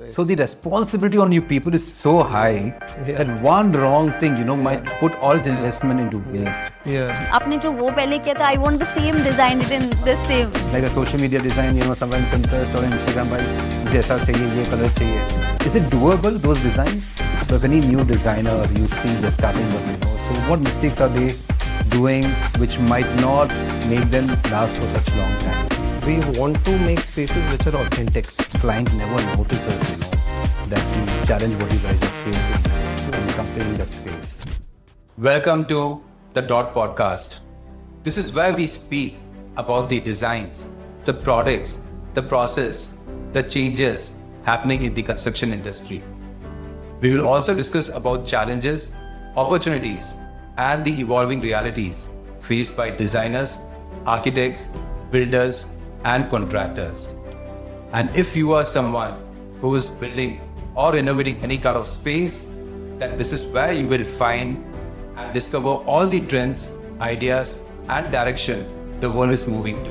So the responsibility on you people is so high that one wrong thing, might put all its investment into waste. आपने जो वो पहले किया था, I want the same design it in the same. Like a social media design, somewhere in Pinterest or Instagram, by जैसा चाहिए, ये color चाहिए. Is it doable, those designs? So if any new designer you see they're starting with, so what mistakes are they doing which might not make them last for such long time? We want to make spaces which are authentic. Client never notices, that we challenge what you guys are facing and completing that space. Welcome to the Dott podcast. This is where we speak about the designs, the products, the process, the changes happening in the construction industry. We will also discuss about challenges, opportunities, and the evolving realities faced by designers, architects, builders, and contractors. And if you are someone who is building or renovating any kind of space, then this is where you will find and discover all the trends, ideas, and direction the world is moving to.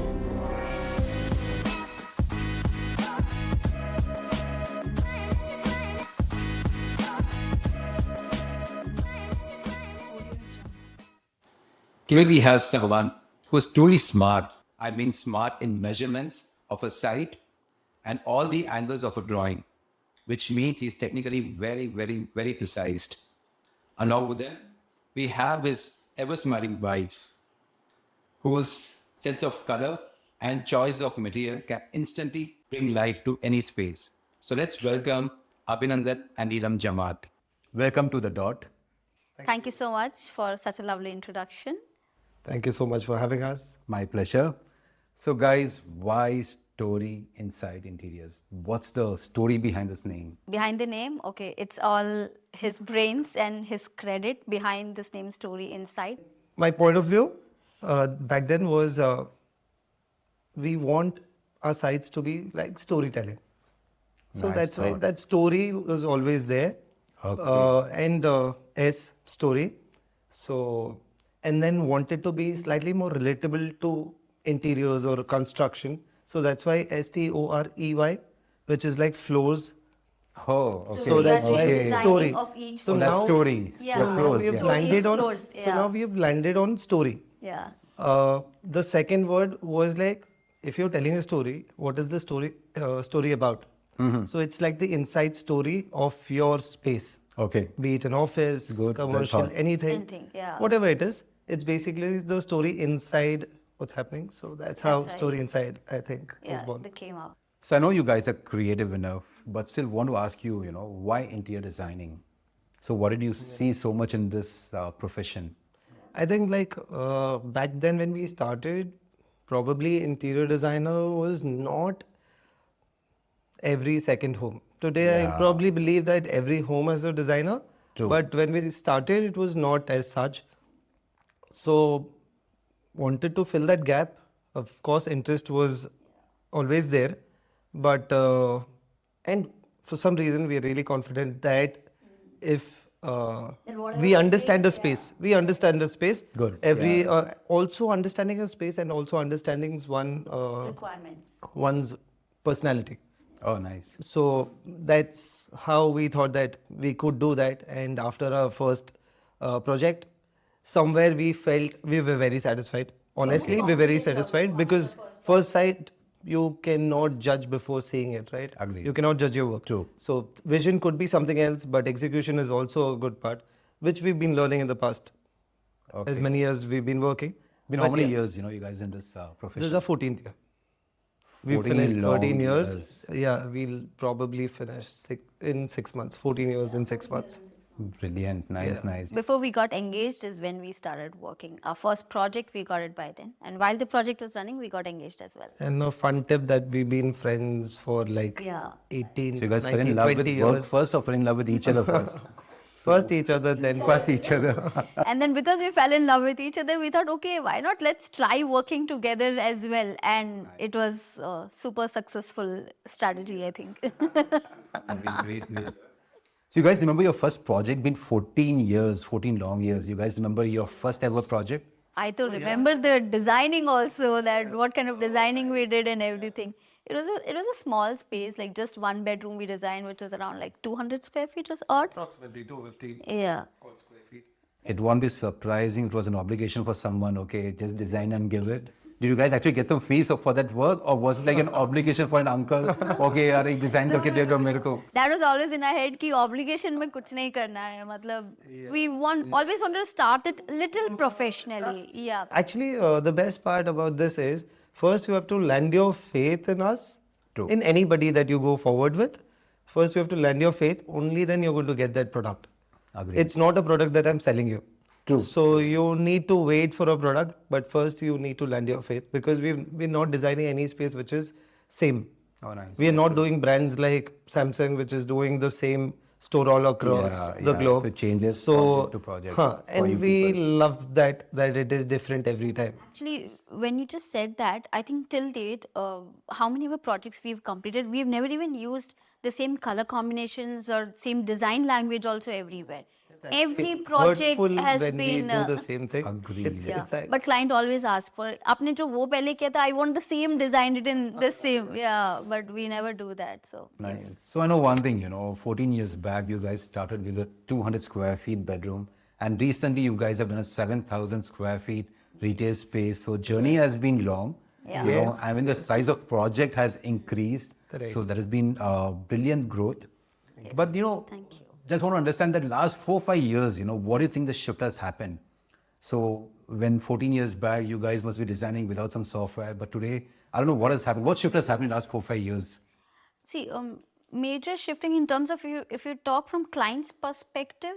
Today we have someone who is truly smart. I mean smart in measurements of a site and all the angles of a drawing, which means he's technically very, very, very precise. Along with him, we have his ever-smiling wife, whose sense of color and choice of material can instantly bring life to any space. So let's welcome Abinandan and Neelam Jamad. Welcome to the Dott. Thank you so much for such a lovely introduction. Thank you so much for having us. My pleasure. So guys, why Storey Inside Interiors? What's the story behind this name? Behind the name, okay, it's all his brains and his credit behind this name Storey Inside. My point of view back then was we want our sites to be like storytelling. So Nice that's why thought. that story was always there. Okay. And S, story. So, and then wanted to be slightly more relatable to interiors or construction. So that's why STOREY, which is like floors. Oh, okay. So that's we are why designing story. of each So Oh, now, that's story. Yeah. So now floors, we have yeah. landed on. Floors, So yeah. now we have landed on story. Yeah. The second word was like, if you're telling a story, what is the story about? So it's like the inside story of your space. Okay. Be it an office, Good, well commercial, thought. Anything, yeah. whatever it is. It's basically the story inside what's happening. So that's how That's right. Story Inside, I think, was Yeah, born. they came out. So I know you guys are creative enough, but still want to ask you, why interior designing? So what did you see so much in this profession? I think like back then when we started, probably interior designer was not every second home. Today, Yeah. I probably believe that every home has a designer. True. But when we started, it was not as such. So, wanted to fill that gap. Of course, interest was always there. But, and for some reason, we are really confident that if whatever we it understand the takes, space, we understand the space. Good, Every also understanding a space and also understanding Requirements. one's personality. Oh, nice. So that's how we thought that we could do that. And after our first project, somewhere we felt we were very satisfied. Honestly, we were very satisfied because first sight, you cannot judge before seeing it, right? Agreed. You cannot judge your work. True. So vision could be something else, but execution is also a good part, which we've been learning in the past. Okay. As many years we've been working. Been how But many yeah, years, you guys in this profession? This is our 14th year. We 14 finished 13 long years. years. Yeah, we'll probably finish in 6 months. 14 years in 6 months. Brilliant. Nice, Yeah. nice. Before we got engaged is when we started working. Our first project, we got it by then. And while the project was running, we got engaged as well. And a fun tip that we've been friends for like Yeah. 18, So you guys fell 19, in love 20 with work years. first or fell in love with each other first? First each other, then First each other. And then because we fell in love with each other, we thought, okay, why not? Let's try working together as well. And it was a super successful strategy, I think. Great. So you guys remember your first project been 14 years, 14 long years. You guys remember your first ever project? I to remember the designing also, that what kind of designing we did and everything. it was a small space, like just one bedroom we designed, which was around like 200 square feet or odd. Approximately 250 Yeah. square feet. It won't be surprising. It was an obligation for someone. Okay, just design and give it. Did you guys actually get some fees for that work, or was it like an obligation for an uncle? Okay, यार एक design करके दे दो मेरे को. That was always in our head कि obligation में कुछ नहीं करना है. मतलब we always wanted to start it little professionally. Yeah. Actually, the best part about this is first you have to lend your faith in us, True. in anybody that you go forward with. First, you have to lend your faith. Only then you're going to get that product. Agreed. It's not a product that I'm selling you. True. So you need to wait for a product, but first you need to lend your faith because we're not designing any space which is same. Oh, nice. We are not doing brands like Samsung, which is doing the same store all across the globe. So it changes So, project to project for you and we people. love that it is different every time. Actually, when you just said that, I think till date, how many of our projects we've completed, we've never even used the same color combinations or same design language also everywhere. Every project Hurtful has when been. we do the same thing. Agreed. Yeah. It's like, But client always asks for it. आपने जो वो पहले किया था, I want the same design it in the same. Yeah, but we never do that. So. Nice. So I know one thing, 14 years back, you guys started with a 200 square feet bedroom. And recently you guys have done a 7,000 square feet retail space. So journey has been long. Yeah. Yes. I mean, the size of project has increased. Correct. So there has been brilliant growth. But, Thank you. just want to understand that last 4-5 years, what do you think the shift has happened? So when 14 years back, you guys must be designing without some software. But today, I don't know what has happened. What shift has happened in the last 4-5 years? See, major shifting in terms of if you talk from client's perspective,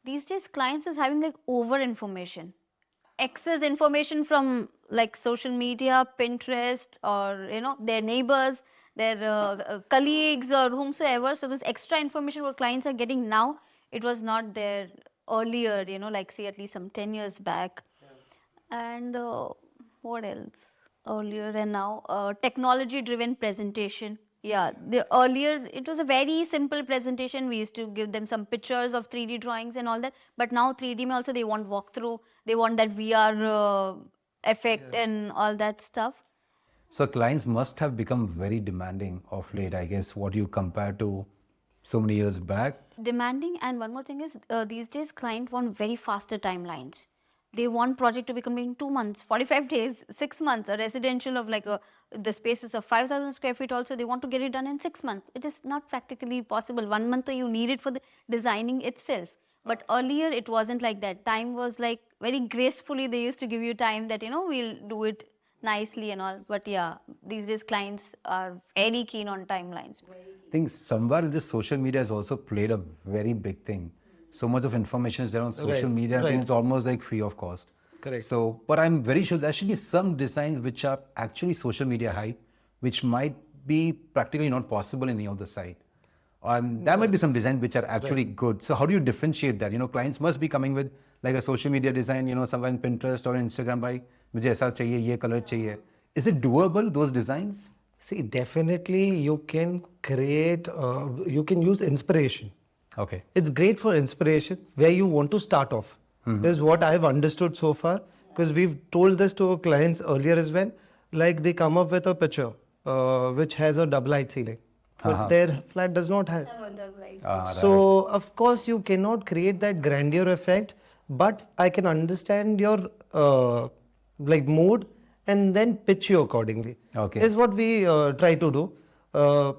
these days clients is having like over information, excess information from like social media, Pinterest, or their neighbors, their colleagues or whomsoever. So this extra information what clients are getting now, it was not there earlier. Like say at least some 10 years back. And what else? Earlier and now, technology-driven presentation. Yeah, earlier it was a very simple presentation. We used to give them some pictures of 3D drawings and all that. But now 3D mein also they want walkthrough. They want that VR effect and all that stuff. So clients must have become very demanding of late, I guess, what you compare to so many years back. Demanding, and one more thing is these days clients want very faster timelines. They want project to be complete in 2 months, 45 days, 6 months. A residential of like the spaces of 5,000 square feet also, they want to get it done in 6 months. It is not practically possible. 1 month you need it for the designing itself. But earlier it wasn't like that. Time was like very gracefully they used to give you time that, we'll do it nicely and all. But yeah, these days clients are very keen on timelines. I think somewhere in this social media has also played a very big thing. So much of information is there on social media. I think it's almost like free of cost. Correct. So, but I'm very sure there should be some designs which are actually social media hype, which might be practically not possible in any other site. And there might be some designs which are actually good. So how do you differentiate that? Clients must be coming with like a social media design, somewhere in Pinterest or Instagram by, मुझे ऐसा चाहिए, ये color चाहिए. Is it doable, those designs? see, definitely you can create, you can use inspiration. Okay. It's great for inspiration where you want to start off. Is what I've understood so far, because we've told this to our clients earlier as well. Like they come up with a picture which has a double height ceiling, but their flat does not have. So of course you cannot create that grandeur effect, but I can understand your like mood and then pitch you accordingly. Okay. Is what we try to do.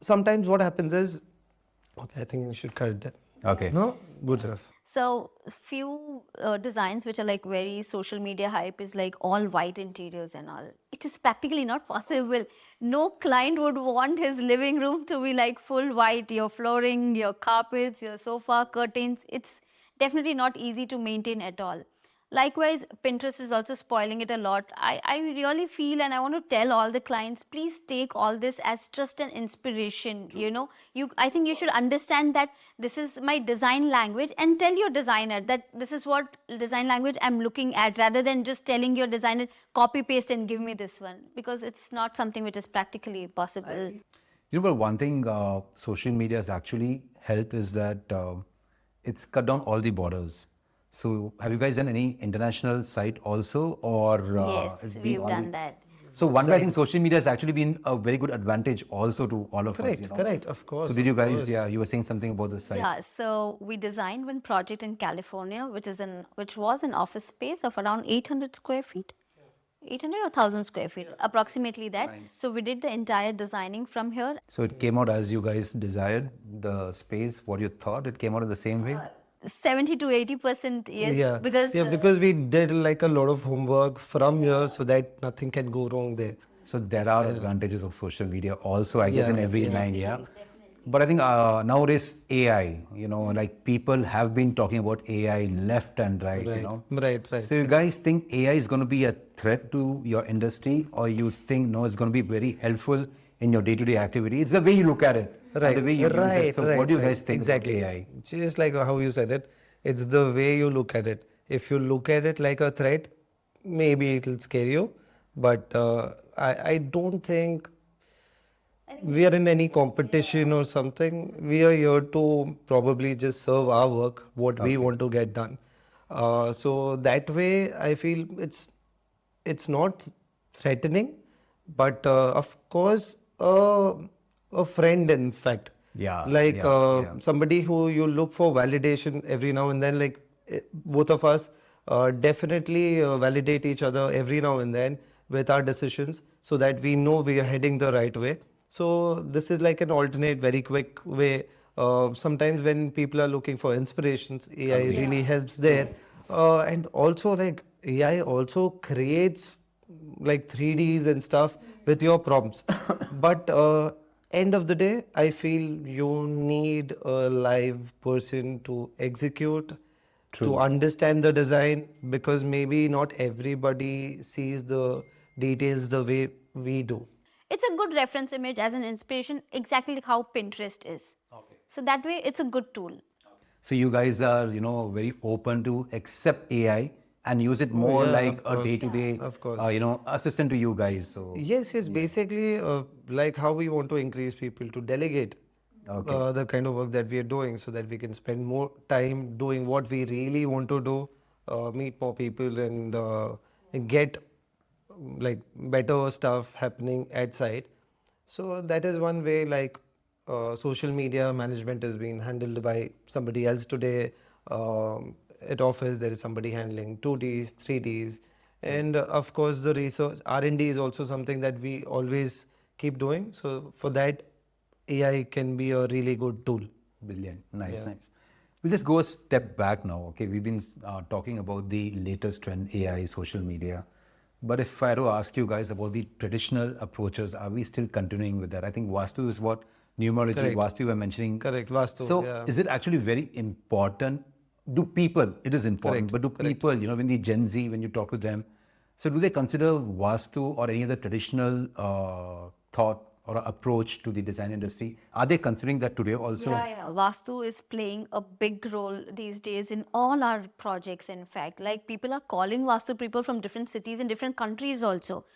Sometimes what happens is, okay, I think we should cut that. Okay. No, good enough. So few designs which are like very social media hype is like all white interiors and all. It is practically not possible. No client would want his living room to be like full white. Your flooring, your carpets, your sofa, curtains. It's definitely not easy to maintain at all. Likewise, Pinterest is also spoiling it a lot. I really feel and I want to tell all the clients, please take all this as just an inspiration. I think you should understand that this is my design language and tell your designer that this is what design language I'm looking at, rather than just telling your designer, copy paste and give me this one, because it's not something which is practically possible. But one thing social media has actually helped is that it's cut down all the borders. So have you guys done any international site also, or Yes, we've done that. So one way I think social media has actually been a very good advantage also to all of us. Correct, You know? correct, of course. So did you of guys? course. Yeah, you were saying something about this site. Yeah, so we designed one project in California, which was an office space of around 800 square feet. 800 or 1000 square feet, approximately that. So we did the entire designing from here. So it came out as you guys desired the space. What you thought? It came out in the same way. 70 to 80%, yes, because because we did like a lot of homework from here so that nothing can go wrong there. So there are advantages of social media also, I guess, Yeah, in every yeah. line, yeah. But I think nowadays AI, you know, like people have been talking about AI left and right, you know. Right. So you guys think AI is going to be a threat to your industry, or you think no, it's going to be very helpful in your day-to-day activity? It's the way you look at it, Right, the way you use it. So what do you guys think exactly. about AI? Just like how you said it, it's the way you look at it. If you look at it like a threat, maybe it'll scare you. But I don't think we are in any competition or something. We are here to probably just serve our work, what we want to get done. So that way, I feel it's not threatening, but of course, a friend, in fact. Yeah, Like yeah. somebody who you look for validation every now and then. Like both of us definitely validate each other every now and then with our decisions, so that we know we are heading the right way. So this is like an alternate, very quick way. Sometimes when people are looking for inspirations, AI really helps there. And also like AI also creates like 3Ds and stuff with your prompts. But end of the day, I feel you need a live person to execute, to understand the design, because maybe not everybody sees the details the way we do. it's a good reference image as an inspiration, exactly like how Pinterest is. Okay. So that way, it's a good tool. So you guys are, you know, very open to accept AI and use it more yeah, like of a course. day-to-day, Of course. you know, assistant to you guys. So Yes, basically like how we want to increase people to delegate the kind of work that we are doing, so that we can spend more time doing what we really want to do, meet more people, and get like better stuff happening at site. So that is one way. Like social media management is being handled by somebody else today. At office there is somebody handling 2Ds, 3Ds, and of course the research R&D is also something that we always keep doing. So for that, AI can be a really good tool. brilliant, nice. We'll just go a step back now. Okay, we've been talking about the latest trend, AI, social media. But if I had to ask you guys about the traditional approaches, are we still continuing with that? I think Vastu is what numerology, Correct. Vastu you were mentioning. Correct, Vastu, So yeah. is it actually very important? Do people, it is important, but do people, you know, when the Gen Z, when you talk to them, so do they consider Vastu or any other traditional thought or approach to the design industry? Are they considering that today also? Yeah. Vastu is playing a big role these days in all our projects, in fact. Like people are calling Vastu people from different cities and different countries also.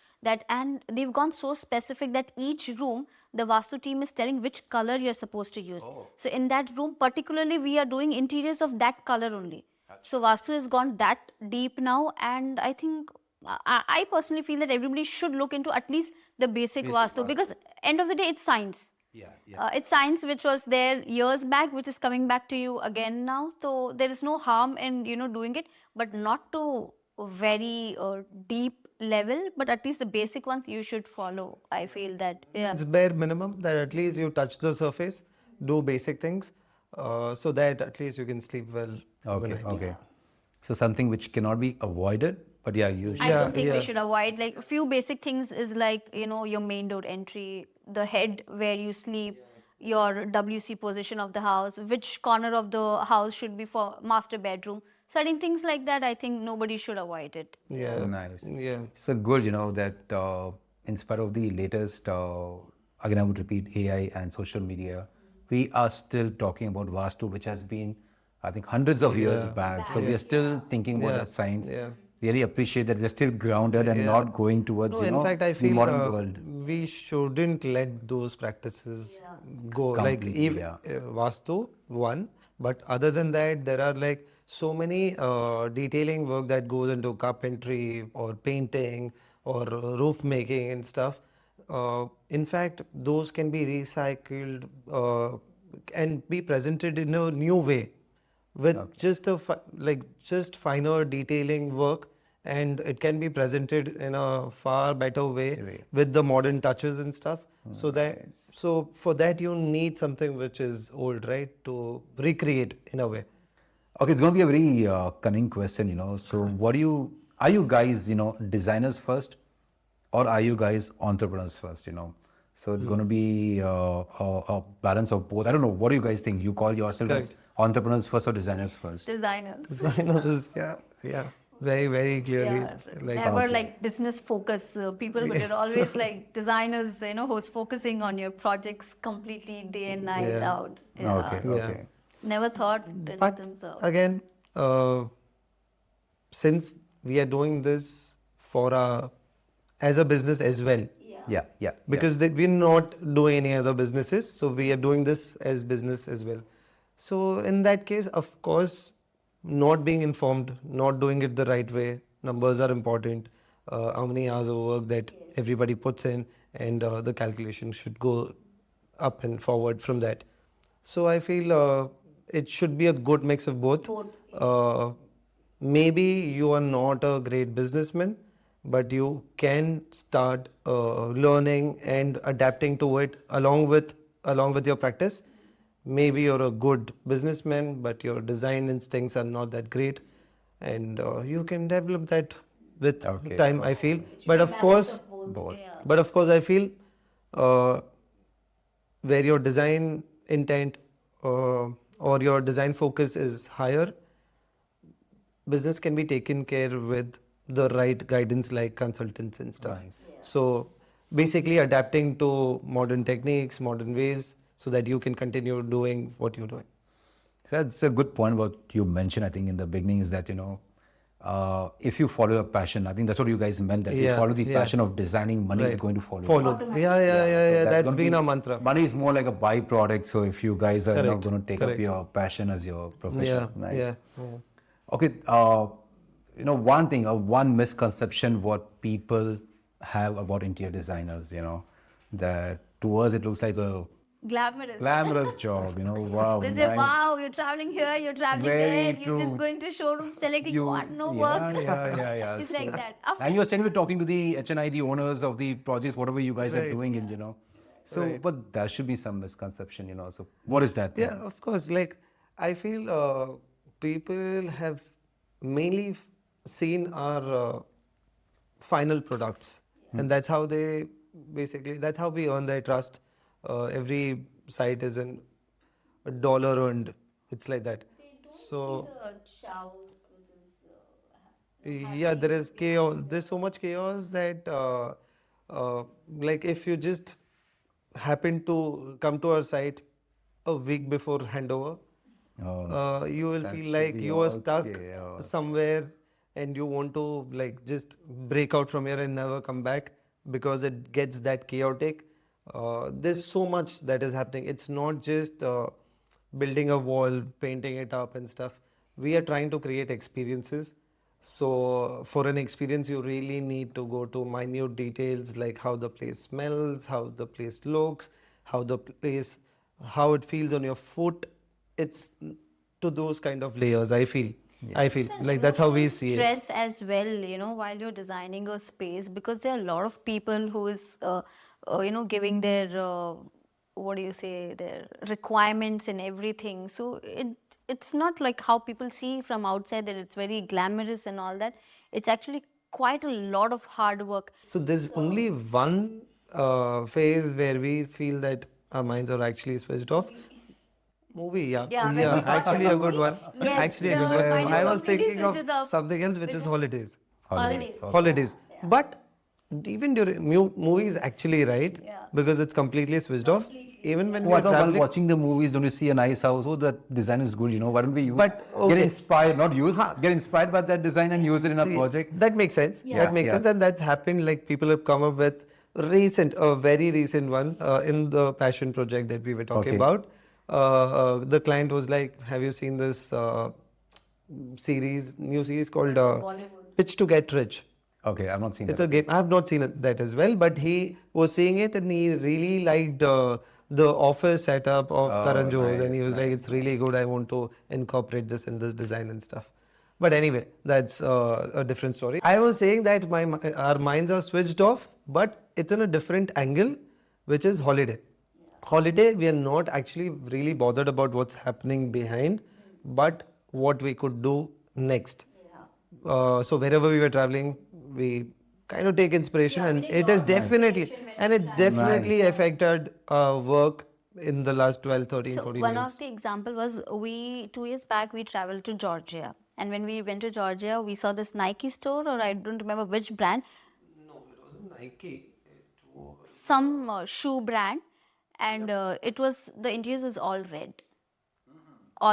And they've gone so specific that each room, the Vastu team is telling which color you're supposed to use. So in that room, particularly, we are doing interiors of that color only. So Vastu has gone that deep now, and I think I personally feel that everybody should look into at least the basic Vastu, because end of the day, it's science. It's science which was there years back, which is coming back to you again now. So there is no harm in doing it, but not to a very deep level. But at least the basic ones you should follow. I feel that It's bare minimum that at least you touch the surface, do basic things, so that at least you can sleep well. Okay. So something which cannot be avoided, but yeah, you should. I don't think we should avoid, like, a few basic things is like, your main door entry, the head where you sleep, your WC position of the house, which corner of the house should be for master bedroom. Certain things like that, I think nobody should avoid it. Yeah. Nice. Yeah. So good, that in spite of the latest, again, I would repeat, AI and social media, we are still talking about Vastu, which has been, I think, hundreds of years back. So we are still thinking about that science. Yeah. Really appreciate that we are still grounded and not going towards, No, in fact, I the feel modern world. we shouldn't let those practices go. Like Completely, even Vastu, one, but other than that, there are like so many detailing work that goes into carpentry or painting or roof making and stuff. In fact, those can be recycled and be presented in a new way with just just finer detailing work, and it can be presented in a far better way with the modern touches and stuff. So for that you need something which is old, right, to recreate in a way. Okay, it's going to be a very cunning question, So, are you guys, designers first, or are you guys entrepreneurs first, So it's going to be a balance of both. I don't know. What do you guys think? You call yourself as entrepreneurs first or designers first? Designers. Designers, yeah, very, very clearly. Yeah, never like business focus people, but you're always like designers, who's focusing on your projects completely day and night out. Yeah. Okay. Never thought in But terms of. again, since we are doing this as a business as well, Yeah. because we're not doing any other businesses, so we are doing this as business as well. So in that case, of course, not being informed, not doing it the right way, numbers are important, how many hours of work that everybody puts in, and the calculation should go up and forward from that. So I feel it should be a good mix of both. Maybe you are not a great businessman, but you can start learning and adapting to it along with your practice. Maybe you're a good businessman, but your design instincts are not that great, and you can develop that with time, I feel. But of course, I feel where your design intent or your design focus is higher, business can be taken care with the right guidance like consultants and stuff. Nice. So basically adapting to modern techniques, modern ways, so that you can continue doing what you're doing. That's a good point. What you mentioned, I think, in the beginning is that, if you follow your passion, I think that's what you guys meant, that you follow the passion of designing, money is going to follow. Yeah. So That's been our mantra. Money is more like a byproduct. So if you guys are not going to take up your passion as your profession. Nice. Yeah. Okay, one misconception what people have about interior designers, that to us it looks like a glamorous job, wow. They say, wow, you're traveling here, you're traveling there, you're just going to showroom, selecting what, no work. Yeah. It's like that. And you're saying we're talking to the HNI, the owners of the projects, whatever you guys are doing, and So, but there should be some misconception, So, what is that? Yeah, of course. Like, I feel people have mainly seen our final products, and that's how that's how we earn their trust. Every site is a dollar earned. It's like that. So yeah, there is chaos. There's so much chaos that like if you just happen to come to our site a week before handover, you will feel like you are stuck somewhere and you want to like just break out from here and never come back because it gets that chaotic. There's so much that is happening. It's not just building a wall, painting it up and stuff. We are trying to create experiences. So for an experience, you really need to go to minute details like how the place smells, how the place looks, how it feels on your foot. It's to those kind of layers, I feel. I feel like that's how we see it. Stress as well, while you're designing a space, because there are a lot of people who is, giving their, their requirements and everything. So it's not like how people see from outside that it's very glamorous and all that. It's actually quite a lot of hard work. So there's only one phase where we feel that our minds are actually switched off. Movie, yeah, actually a good one. Yes, Actually a good one. I was completely thinking of switches off. something else, which is holidays. Holidays. But even during movies, actually, right? Yeah. Because it's completely switched off. Even when we're While traveling. watching the movies, don't you see a nice house? Oh, that design is good, Why don't we use? But, okay. Get inspired, not use. Get inspired by that design and use it in a project. That makes sense. Yeah. That makes sense, and that's happened. Like people have come up with a very recent one in the passion project that we were talking about. The client was like, "Have you seen this new series called Pitch to Get Rich?" Okay, I've not seen It's that. a game. I have not seen that as well, but he was seeing it and he really liked the office setup of Oh, Karan Johar's, and he nice, was like, nice, "It's really good. I want to incorporate this in this design and stuff." But anyway, that's a different story. I was saying that our minds are switched off, but it's in a different angle, which is holiday. Holiday, we are not actually really bothered about what's happening behind, but what we could do next. So wherever we were traveling, we kind of take inspiration, and it has definitely, and it's definitely affected work in the last 12, 13, So 14 one years. of the example was 2 years back we traveled to Georgia, and when we went to Georgia we saw this Nike store, or I don't remember which brand, No, it wasn't Nike. some shoe brand, and it was, the interiors was all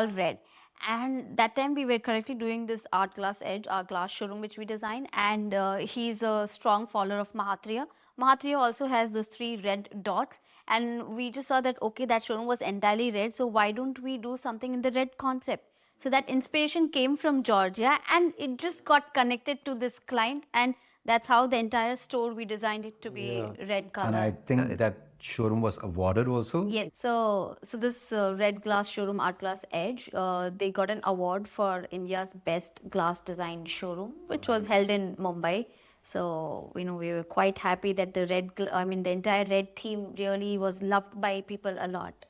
red. And that time we were correctly doing this art glass edge, our glass showroom which we designed, and he's a strong follower of Mahatria. Mahatria also has those 3 red dots, and we just saw that okay, that showroom was entirely red, so why don't we do something in the red concept? So that inspiration came from Georgia, and it just got connected to this client, and that's how the entire store we designed it to be red color. And I think that showroom was awarded also. Yes. So this red glass showroom, Art Glass Edge, they got an award for India's best glass design showroom, which was held in Mumbai. So we were quite happy that the the entire red theme really was loved by people a lot.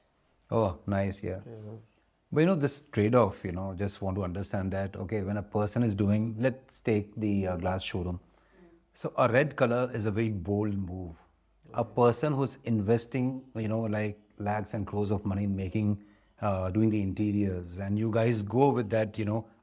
Oh, nice, yeah. But this trade-off, just want to understand that, okay, when a person is doing, let's take the glass showroom. So a red color is a very bold move. A person who's investing, like lakhs and crores of money in making, doing the interiors, and you guys go with that,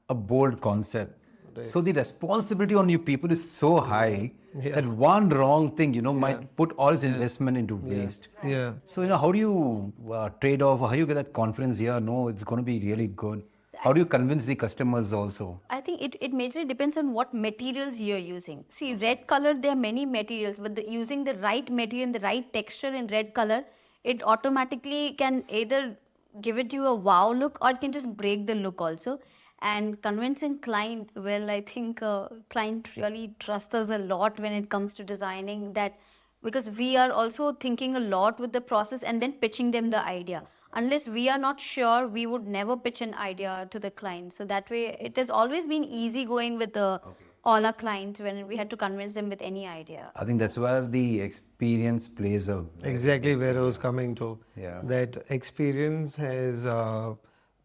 a bold concept. So the responsibility on you people is so high that one wrong thing, might put all his investment into waste. Yeah. So, how do you trade off, or how you get that confidence here? No, it's going to be really good. How do you convince the customers also? I think it majorly depends on what materials you're using. See, red color, there are many materials, but using the right material and the right texture in red color, it automatically can either give it you a wow look, or it can just break the look also. And convincing client, well, I think client really trust us a lot when it comes to designing that, because we are also thinking a lot with the process and then pitching them the idea. Unless we are not sure, we would never pitch an idea to the client. So that way, it has always been easy going with all our clients when we had to convince them with any idea. I think that's where the experience plays a Exactly where I was coming to. Yeah. That experience has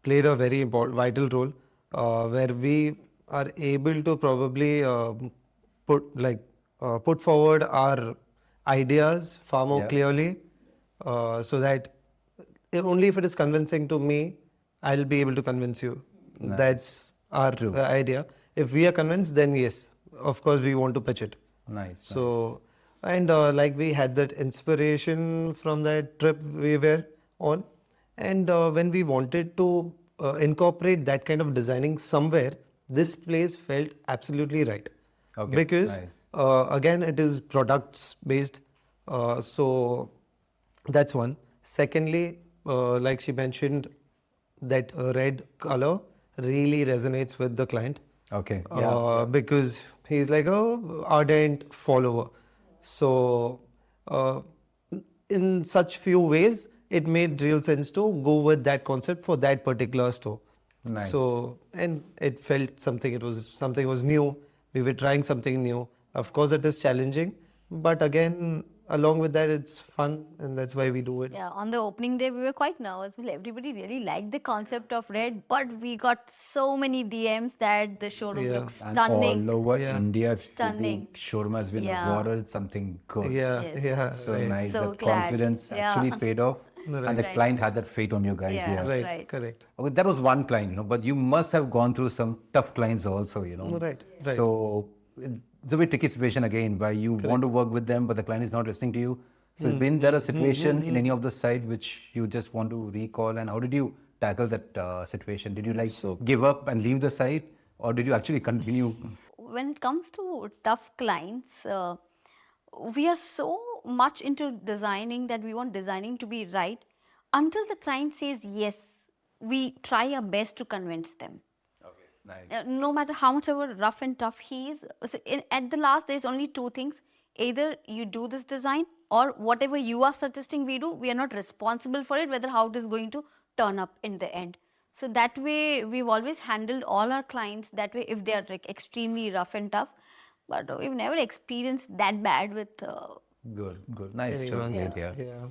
played a very important, vital role, where we are able to probably put forward our ideas far more clearly, so that only if it is convincing to me, I'll be able to convince you. That's our idea. If we are convinced, then yes, of course we want to pitch it. Nice. So, and like we had that inspiration from that trip we were on, and when we wanted to incorporate that kind of designing somewhere, this place felt absolutely right. Okay, Because nice. again, it is products based, so that's one. Secondly, like she mentioned, that red color really resonates with the client. Okay. Because he's like a ardent follower. So in such few ways, it made real sense to go with that concept for that particular store. Nice. So, and it felt something was new. We were trying something new. Of course, it is challenging, but again, along with that, it's fun, and that's why we do it. Yeah, on the opening day, we were quite nervous. Well, everybody really liked the concept of red, but we got so many DMs that the showroom looks And stunning. all over India, Stunning. the showroom has been Yeah. awarded something good. Yeah, Yes. yeah. So right. nice. So That glad. confidence Yeah. actually paid off, and the Right. client had that faith on you guys. Yeah. Yeah. Right, Right. correct. Okay, that was one client, but you must have gone through some tough clients also, Right, right. So it's a very tricky situation again, where you want to work with them, but the client is not listening to you. So has been there a situation in any of the site which you just want to recall, and how did you tackle that situation? Did you give up and leave the site, or did you actually continue? When it comes to tough clients, we are so much into designing that we want designing to be right. Until the client says yes, we try our best to convince them. Nice. No matter how much ever rough and tough he is, so at the last there's only two things: either you do this design, or whatever you are suggesting we do, we are not responsible for it, whether how it is going to turn up in the end. So that way we've always handled all our clients that way, if they are like extremely rough and tough. But we've never experienced that bad with Good. Nice to Anyone. hear. Yeah. Yeah.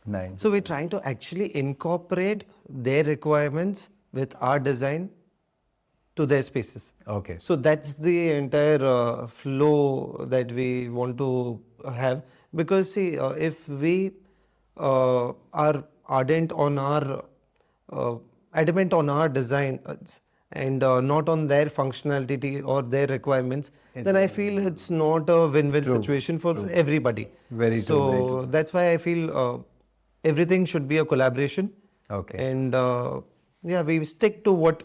Nice. So we're trying to actually incorporate their requirements with our design to their spaces. Okay. So that's the entire flow that we want to have. Because see, if we are adamant on our design and not on their functionality or their requirements, then I feel it's not a win-win situation for everybody. Very true, So very true. that's why I feel everything should be a collaboration. Okay. And yeah, we stick to what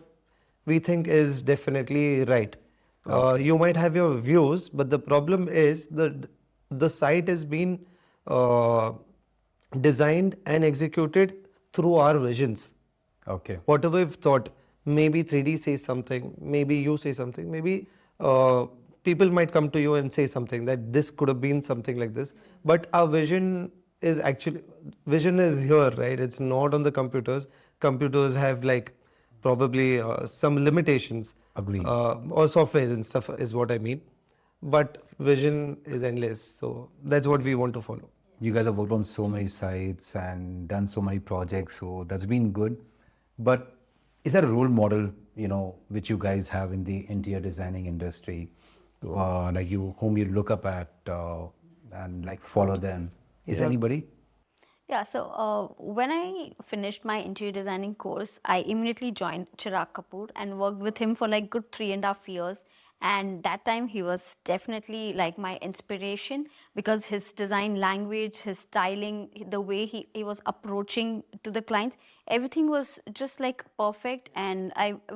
we think is definitely right. You might have your views, but the problem is the site has been designed and executed through our visions. Okay. Whatever we've thought, maybe 3D says something, maybe you say something, maybe people might come to you and say something that this could have been something like this. But our vision is here, right? It's not on the computers. Computers have like probably some limitations. Agreed. Or softwares and stuff is what I mean. But vision is endless. So that's what we want to follow. You guys have worked on so many sites and done so many projects, so that's been good. But is there a role model, which you guys have in the interior designing industry, whom you look up at and like follow them? Is anybody? Yeah, so when I finished my interior designing course, I immediately joined Chirag Kapoor and worked with him for like good 3.5 years. And that time he was definitely like my inspiration, because his design language, his styling, the way he was approaching to the clients, everything was just like perfect. And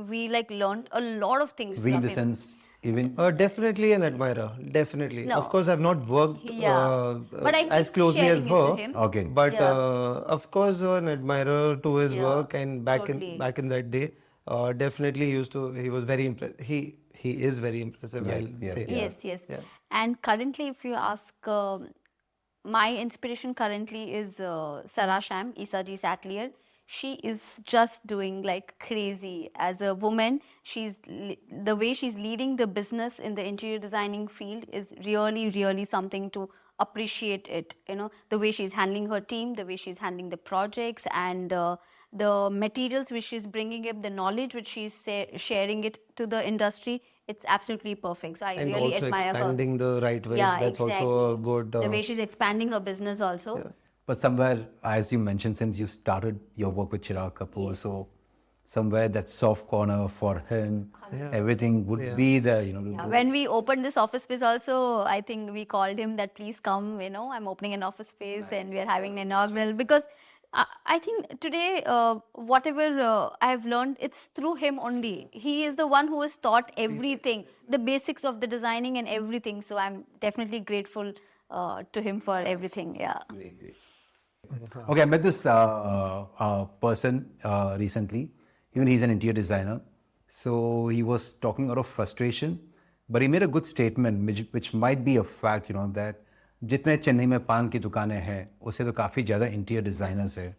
we like learned a lot of things We in from the him. sense, even Definitely an admirer, definitely. No. Of course, I've not worked Yeah. But I as keep closely as sharing it to her. him. Okay. But Yeah. of course, an admirer to his Yeah, work, and back totally. in that day, definitely he was very impressed. He is very impressive, I'll say. Yes. And currently, if you ask, my inspiration currently is Sarah Sham, Isa G. Sattler. She is just doing like crazy as a woman. The way she's leading the business in the interior designing field is really, really something to appreciate it. The way she's handling her team, the way she's handling the projects, and the materials which she's bringing up, the knowledge which she's sharing it to the industry. It's absolutely perfect. So I And really also admire her. expanding the right way. Yeah, That's exactly. also a good. The way she's expanding her business also. But somewhere, as you mentioned, since you started your work with Chirag Kapoor, so somewhere that soft corner for him, everything would be there, Yeah, when we opened this office space also, I think we called him that please come, I'm opening an office space and we are having an inaugural, because I think today, whatever I have learned, it's through him only. He is the one who has taught everything, the basics of the designing and everything. So I'm definitely grateful to him for everything. Yeah. Great. Okay, I met this person recently. Even he's an interior designer. So he was talking out of frustration, but he made a good statement, which might be a fact, that जितने चेन्नई में पान की दुकानें हैं, उससे तो काफी ज़्यादा interior designers हैं.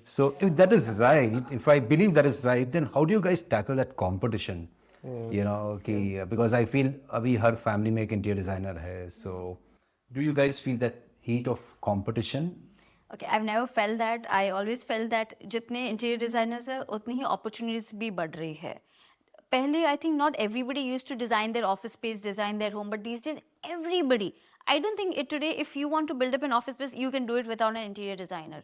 So if that is right, if I believe that is right, then how do you guys tackle that competition? Because I feel अभी हर family में एक interior designer है. So do you guys feel that heat of competition? Okay, I've never felt that. I always felt that जितने interior designers हैं, उतनी ही opportunities भी बढ़ रही है. Pehle, I think not everybody used to design their office space, design their home, but these days everybody. I don't think today, if you want to build up an office space, you can do it without an interior designer.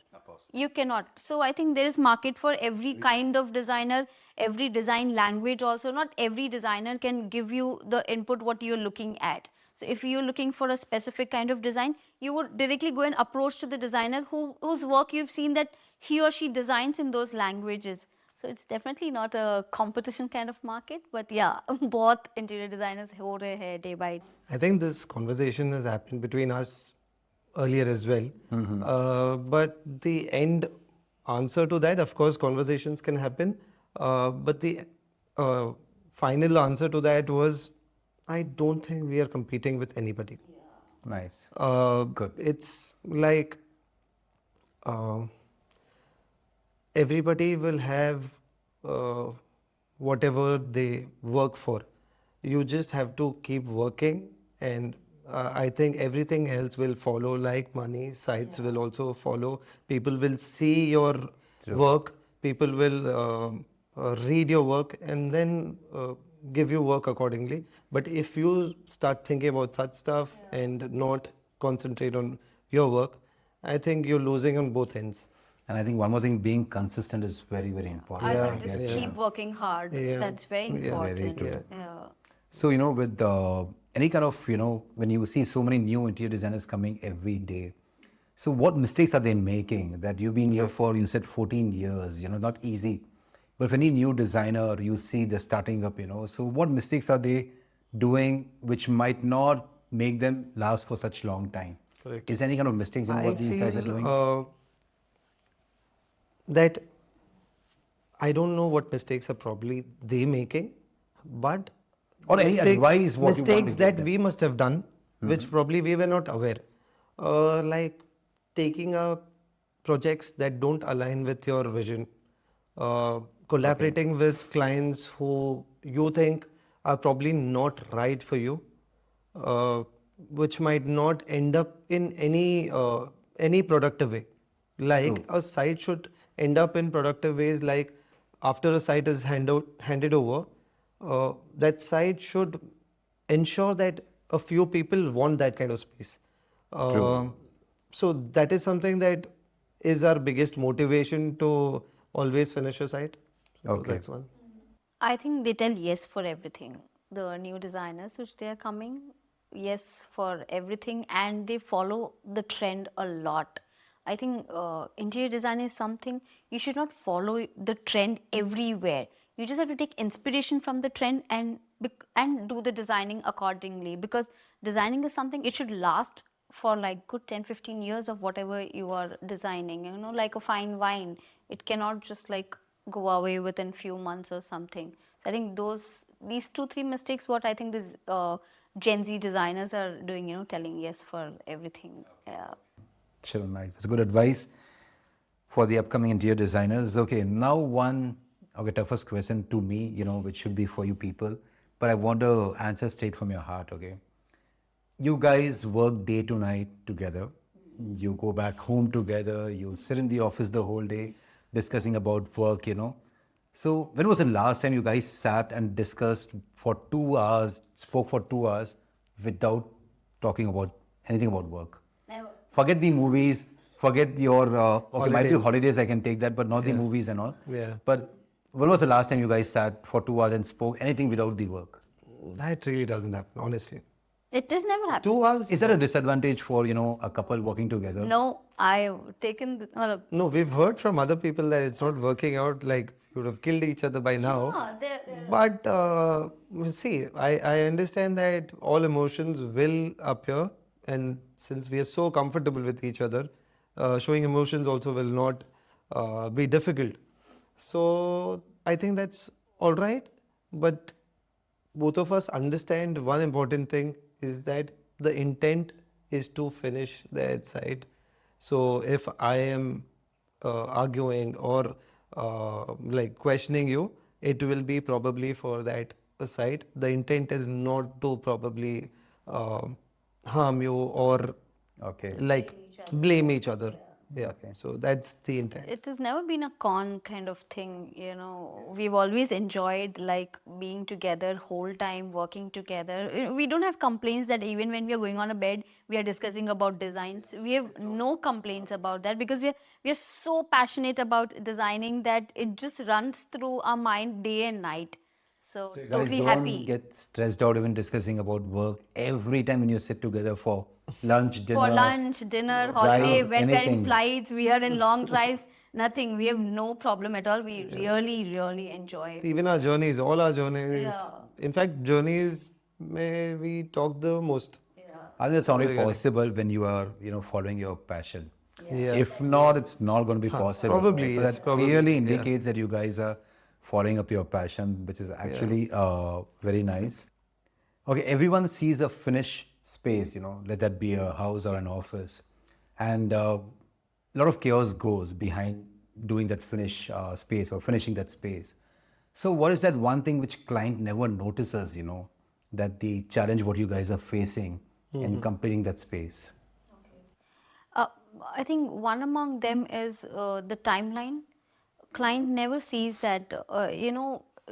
You cannot. So I think there is market for every kind of designer, every design language also. Not every designer can give you the input what you're looking at. So if you're looking for a specific kind of design, you would directly go and approach to the designer whose work you've seen that he or she designs in those languages. So it's definitely not a competition kind of market, but yeah, both interior designers ho rahe hai day by day. I think this conversation has happened between us earlier as well. But the end answer to that, of course, conversations can happen. But the final answer to that was, I don't think we are competing with anybody. Nice. Good. It's like uh, everybody will have whatever they work for. You just have to keep working, and I think everything else will follow, like money. Sites will also follow. People will see your work. People will read your work and then give you work accordingly. But if you start thinking about such stuff and not concentrate on your work, I think you're losing on both ends. And I think one more thing, being consistent is very, very important. I think just keep working hard. Yeah. That's very important. Very true. Yeah. So, with any kind of, when you see so many new interior designers coming every day, so what mistakes are they making that you've been here for, you said 14 years, not easy. But if any new designer you see they're starting up, so what mistakes are they doing which might not make them last for such long time? Correct. Is there any kind of mistakes in what these guys are doing? That I don't know what mistakes are probably they making, but Or any advice what you want to mistakes give that them. we must have done, which probably we were not aware, like taking up projects that don't align with your vision, collaborating with clients who you think are probably not right for you, which might not end up in any productive way. Like a site should end up in productive ways, like after a site is handed over, that site should ensure that a few people want that kind of space. So that is something that is our biggest motivation to always finish a site. So Okay. that's one. I think they tell yes for everything. The new designers which they are coming, yes for everything, and they follow the trend a lot. I think interior design is something you should not follow the trend everywhere. You just have to take inspiration from the trend and do the designing accordingly, because designing is something it should last for like good 10-15 years of whatever you are designing, like a fine wine. It cannot just like go away within few months or something. So I think these 2-3 mistakes what I think these Gen Z designers are doing, telling yes for everything. Yeah. Sure, nice. That's good advice for the upcoming interior designers. Okay, now toughest question to me, which should be for you people, but I want to answer straight from your heart, okay? You guys work day to night together. You go back home together. You sit in the office the whole day discussing about work, So when was the last time you guys sat and discussed for 2 hours, spoke for 2 hours without talking about anything about work? Never. Forget the movies, forget your, might be Holidays. holidays, I can take that, but not the movies and all. Yeah. But when was the last time you guys sat for 2 hours and spoke anything without the work? That really doesn't happen, honestly. It does never happen. 2 hours? Is that a disadvantage for, a couple working together? No, I've taken No, we've heard from other people that it's not working out, like you would have killed each other by now. But see, I understand that all emotions will appear, and since we are so comfortable with each other, showing emotions also will not be difficult. So I think that's all right. But both of us understand one important thing is that the intent is to finish the site. So if I am arguing or like questioning you, it will be probably for that site. The intent is not to probably harm you or Okay. like blame each other. Yeah. So that's the intent. It has never been a con kind of thing, We've always enjoyed like being together whole time, working together. We don't have complaints that even when we are going on a bed, we are discussing about designs. We have no complaints about that because we are so passionate about designing that it just runs through our mind day and night. So You guys totally don't happy. get stressed out even discussing about work every time when you sit together for lunch, dinner. For lunch, dinner, holiday, drive, when we're in anything. flights, we are in long drives, nothing. We have no problem at all. We really, really enjoy it. Even our journeys, all our journeys. Yeah. In fact, journeys, may we talk the most. I think it's only possible when you are, following your passion. Yeah. If not, it's not going to be possible. probably, So yes, that probably, clearly yeah. indicates that you guys are following up your passion, which is actually very nice. Okay, everyone sees a finished space, let that be a house or an office. And a lot of chaos goes behind doing that finish space or finishing that space. So what is that one thing which client never notices, that the challenge what you guys are facing in completing that space? Uh, I think one among them is the timeline. Client never sees that,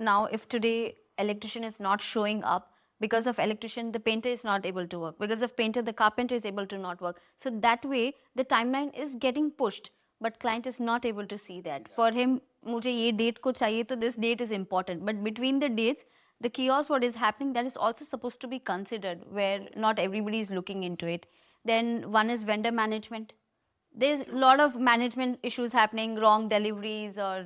now if today electrician is not showing up, because of electrician, the painter is not able to work. Because of painter, the carpenter is able to not work. So that way, the timeline is getting pushed, but client is not able to see that. For him, मुझे ये date को चाहिए, तो this date is important. But between the dates, the chaos what is happening, that is also supposed to be considered, where not everybody is looking into it. Then one is vendor management. There's a lot of management issues happening, wrong deliveries, or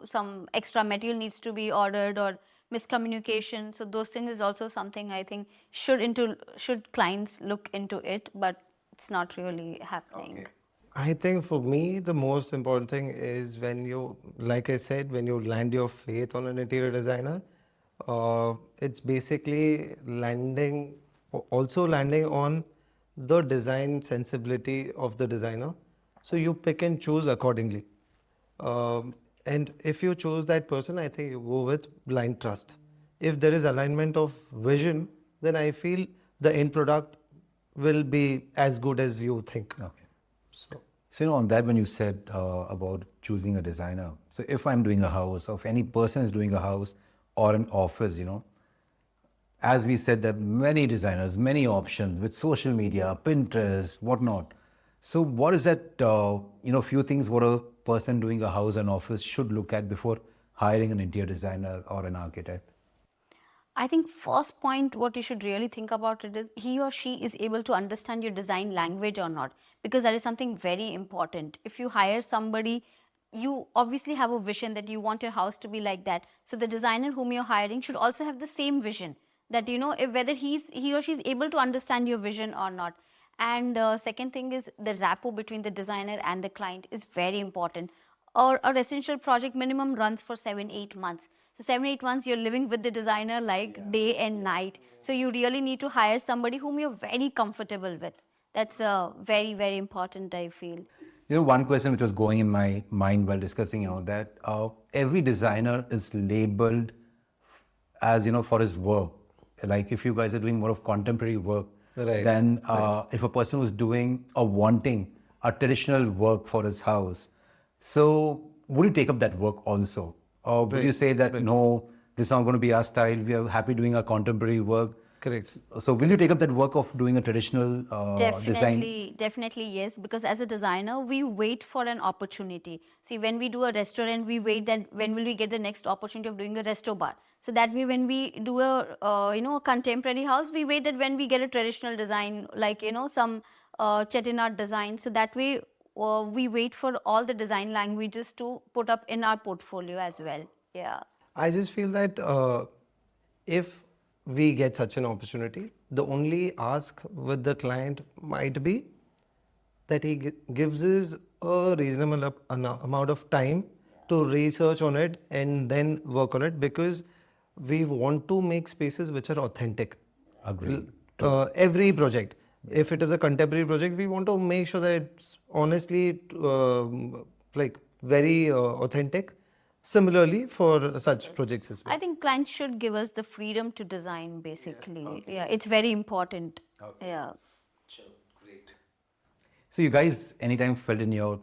some extra material needs to be ordered, or miscommunication. So those things is also something I think should clients look into it, but it's not really happening. Okay. I think for me, the most important thing is when you, like I said, when you land your faith on an interior designer, it's basically also landing on the design sensibility of the designer. So you pick and choose accordingly. And if you choose that person, I think you go with blind trust. If there is alignment of vision, then I feel the end product will be as good as you think. Okay. So, on that, when you said about choosing a designer, so if I'm doing a house, or if any person is doing a house or an office, as we said, there are many designers, many options with social media, Pinterest, whatnot. So what is that, few things what a person doing a house and office should look at before hiring an interior designer or an architect? I think first point what you should really think about it is he or she is able to understand your design language or not, because that is something very important. If you hire somebody, you obviously have a vision that you want your house to be like that. So the designer whom you're hiring should also have the same vision, that if whether he or she is able to understand your vision or not. And second thing is the rapport between the designer and the client is very important. Or a residential project minimum runs for 7-8 months. So 7-8 months you're living with the designer like day and night. So you really need to hire somebody whom you're very comfortable with. That's very, very important, I feel. One question which was going in my mind while discussing, that every designer is labeled as, for his work. Like if you guys are doing more of contemporary work, right, then if a person who's doing or wanting a traditional work for his house, so would you take up that work also? Or would you say that, no, this is not going to be our style, we are happy doing our contemporary work? Correct. So will you take up that work of doing a traditional design? Definitely yes, because as a designer, we wait for an opportunity. See, when we do a restaurant, we wait that when will we get the next opportunity of doing a resto bar. So that way, when we do a contemporary house, we wait that when we get a traditional design, like, some chettinad design. So that way, we wait for all the design languages to put up in our portfolio as well. Yeah. I just feel that if we get such an opportunity, the only ask with the client might be that he gives us a reasonable amount of time to research on it and then work on it, because we want to make spaces which are authentic. Agreed. Every project, if it is a contemporary project, we want to make sure that it's honestly like very authentic. Similarly, for such projects as well. I think clients should give us the freedom to design, basically. Yeah, it's very important. Okay. Yeah. Great. So you guys anytime felt in your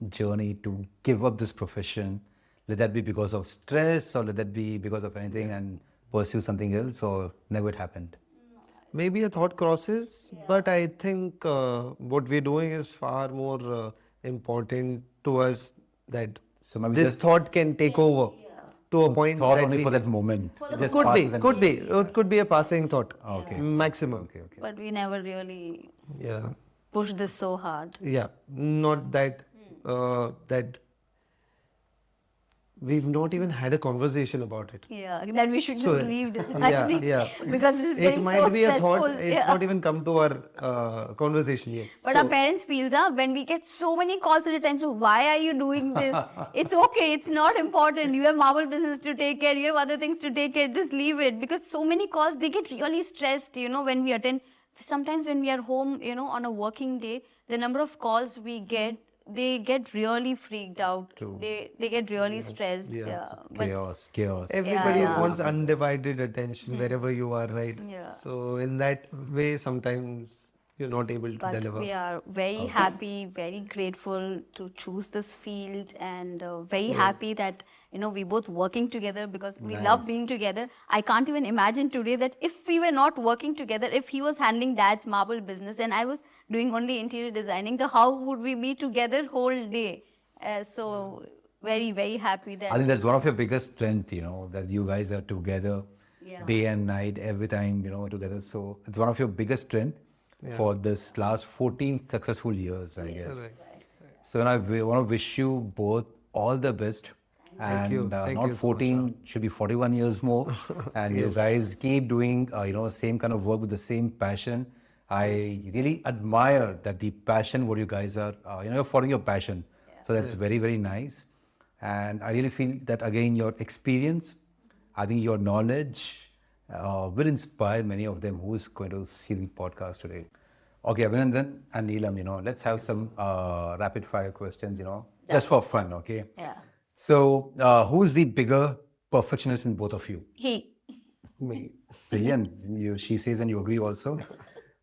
journey to give up this profession, let that be because of stress or let that be because of anything and pursue something else, or never it happened? Maybe a thought crosses, but I think what we're doing is far more important to us, that So maybe this just thought can take over to a point thought that only we for that moment. It just could be, passes and- could be. It could be a passing thought. Okay. Maximum. Okay, okay. But we never really Yeah. pushed this so hard. Yeah. Not that that we've not even had a conversation about it. Yeah, that we should just So, leave this. yeah. Because this is It getting might so be a stressful. thought. It's not even come to our conversation yet. But our parents feel that when we get so many calls at a time, so why are you doing this? It's okay, it's not important. You have marble business to take care, you have other things to take care, just leave it. Because so many calls, they get really stressed, when we attend. Sometimes when we are home, on a working day, the number of calls we get, they get really freaked out. True. They get really stressed. Yeah. But Chaos. Everybody yeah. wants undivided attention wherever you are, right? Yeah. So in that way, sometimes you're not able to But deliver. we are very happy, very grateful to choose this field, and very happy that we both working together because we love being together. I can't even imagine today that if we were not working together, if he was handling Dad's marble business and I was doing only interior designing, how would we be together whole day? So very, very happy that. I think that's one of your biggest strength, that you guys are together Yeah. day and night, every time, together. So it's one of your biggest strength for this last 14 successful years, I guess. Right. So I want to wish you both all the best. Thank you. Thank Not you so 14, should be 41 years more. And you guys keep doing, same kind of work with the same passion. I really admire that the passion, what you guys are, you're following your passion. So that's very, very nice. And I really feel that, again, your experience, I think your knowledge will inspire many of them who's going to see the podcast today. Okay, Abinandan and Neelam, let's have some rapid fire questions, just for fun, okay? Yeah. So, who's the bigger perfectionist in both of you? He. Me. Brilliant. She says, and you agree also.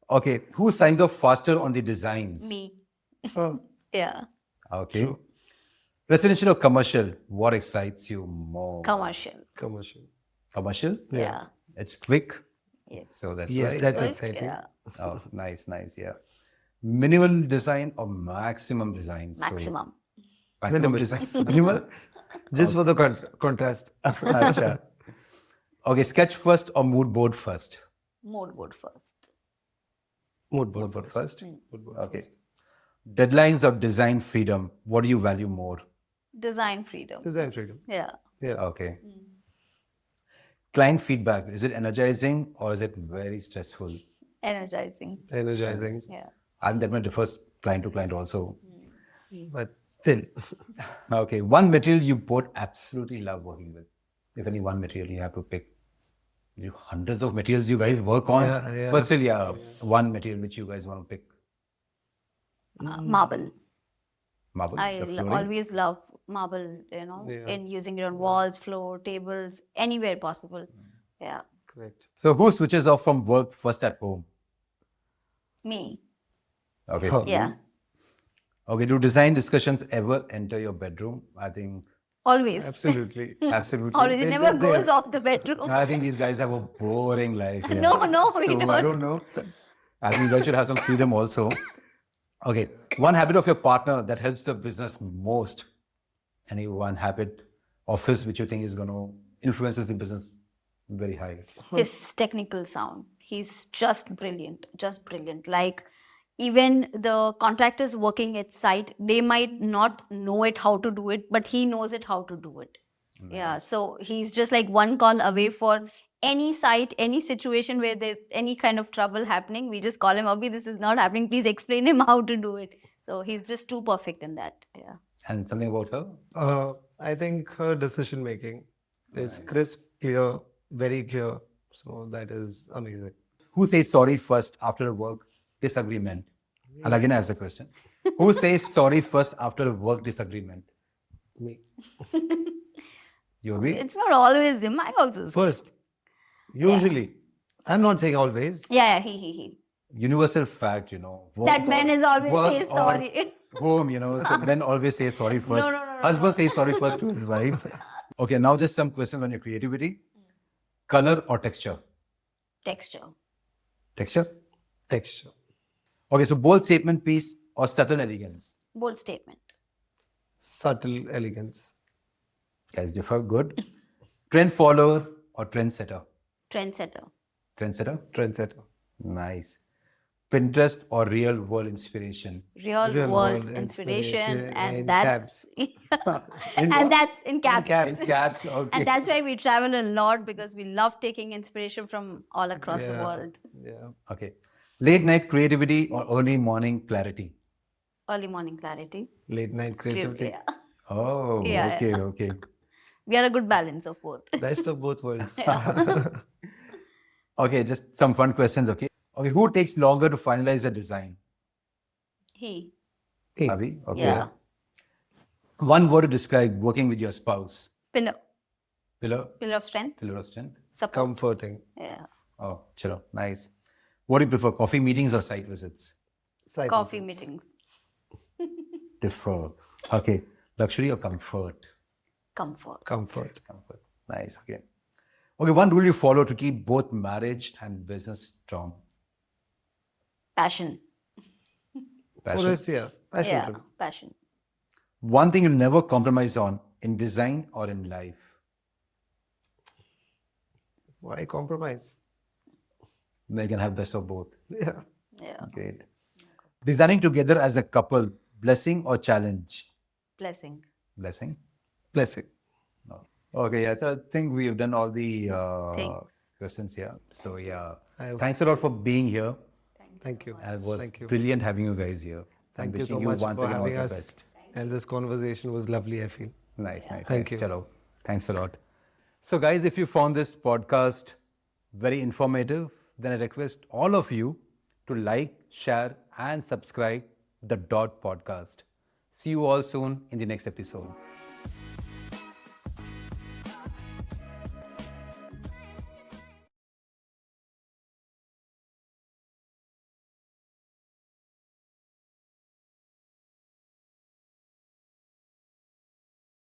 Okay, who signs off faster on the designs? Me. Oh, Yeah. Okay. Residential or commercial? What excites you more? Commercial. commercial. Commercial? Yeah. It's quick. Yes. So that's Yes, right. that's Quick, exciting. Yeah. Oh, nice, yeah. Minimal design or maximum design? Sorry. Maximum. Maximum design. Minimal? Just for the contrast. Acha. Okay, sketch first or mood board first? Mood board first. Mood Mood board board first. first. Mood board Okay. first. Deadlines or design freedom? What do you value more? Design freedom. Design freedom. Yeah. Yeah. Okay. Client feedback, is it energizing or is it very stressful? Energizing. Energizing. Yeah. And that might differs client to client also. But still. Okay, one material you both absolutely love working with. If any one material you have to pick. You hundreds of materials you guys work on. Yeah. But still, one material which you guys want to pick. Marble. Marble. I the flooring? always love marble, Yeah. and using it on walls, floor, tables, anywhere possible. Yeah. Correct. So who switches off from work first at home? Me. Okay. Oh. Yeah. Okay, do design discussions ever enter your bedroom? I think Always. Absolutely. absolutely. Always. It They- never they- goes off the bedroom. I think these guys have a boring life. Yeah. No, we So, don't. I don't know. I think you guys should have some freedom also. Okay, one habit of your partner that helps the business most. Any one habit of his which you think is going to influences the business very high. His technical sound. He's just brilliant. Just brilliant. Like, even the contractors working at site, they might not know it how to do it, but he knows it how to do it. Yeah. So he's just like one call away for any site, any situation where there's any kind of trouble happening. We just call him, Abhi, this is not happening. Please explain him how to do it. So he's just too perfect in that. Yeah. And something about her? I think her decision making is crisp, clear, very clear. So that is amazing. Who says sorry first after a work disagreement? And again, I ask the question. Who says sorry first after a work disagreement? Me. You agree? It's not always him. I also say. First, usually, I'm not saying always. Yeah, he. Universal fact, work That man is always work say or sorry. home, so men always say sorry first. no. Husband says sorry first to his wife. Okay, now just some questions on your creativity. Color or texture? Texture. Texture? Texture. Okay, so bold statement piece or subtle elegance? Bold statement. Subtle elegance. Guys differ, good. Trend follower or trendsetter? Trendsetter. Trendsetter? Trendsetter. Nice. Pinterest or real world inspiration? Real, Real world world inspiration, inspiration and in that's In and what? that's in caps. caps. In caps, okay. And that's why we travel a lot, because we love taking inspiration from all across the world. Yeah. Okay. Late night creativity or early morning clarity? Early morning clarity. Late night creativity. Yeah. Oh, Yeah, okay, yeah. okay. We are a good balance of both. Best of both worlds. Okay, just some fun questions, okay? Okay, who takes longer to finalize a design? He. Hey, Avi? Okay. Yeah. One word to describe working with your spouse. Pillar. Pillar? Pillar of strength. Pillar of strength? Support. comforting. Yeah. Oh, chalo, nice. What do you prefer, coffee meetings or site visits? Side Coffee visits. meetings. Differ. Okay, luxury or comfort? Comfort. Comfort. Comfort. Nice, okay. Okay, one rule you follow to keep both marriage and business strong. Passion. For Passion. us, yeah. Passion. Yeah. too. Passion. One thing you'll never compromise on in design or in life. Why compromise? They can have best of both. Yeah. Yeah. Great. Designing together as a couple, blessing or challenge? Blessing. Blessing. Blessing. No. Okay, yeah. So I think we have done all the Thanks. questions here. So yeah, I- thanks a lot for being here. Thank you. And it was Thank you. brilliant having you guys here. Thank I'm you so wishing much once for again all having the us. best. And this conversation was lovely, I feel. Nice, nice. Thank nice. you. Chalo. Thanks a lot. So, guys, if you found this podcast very informative, then I request all of you to like, share, and subscribe the Dott podcast. See you all soon in the next episode.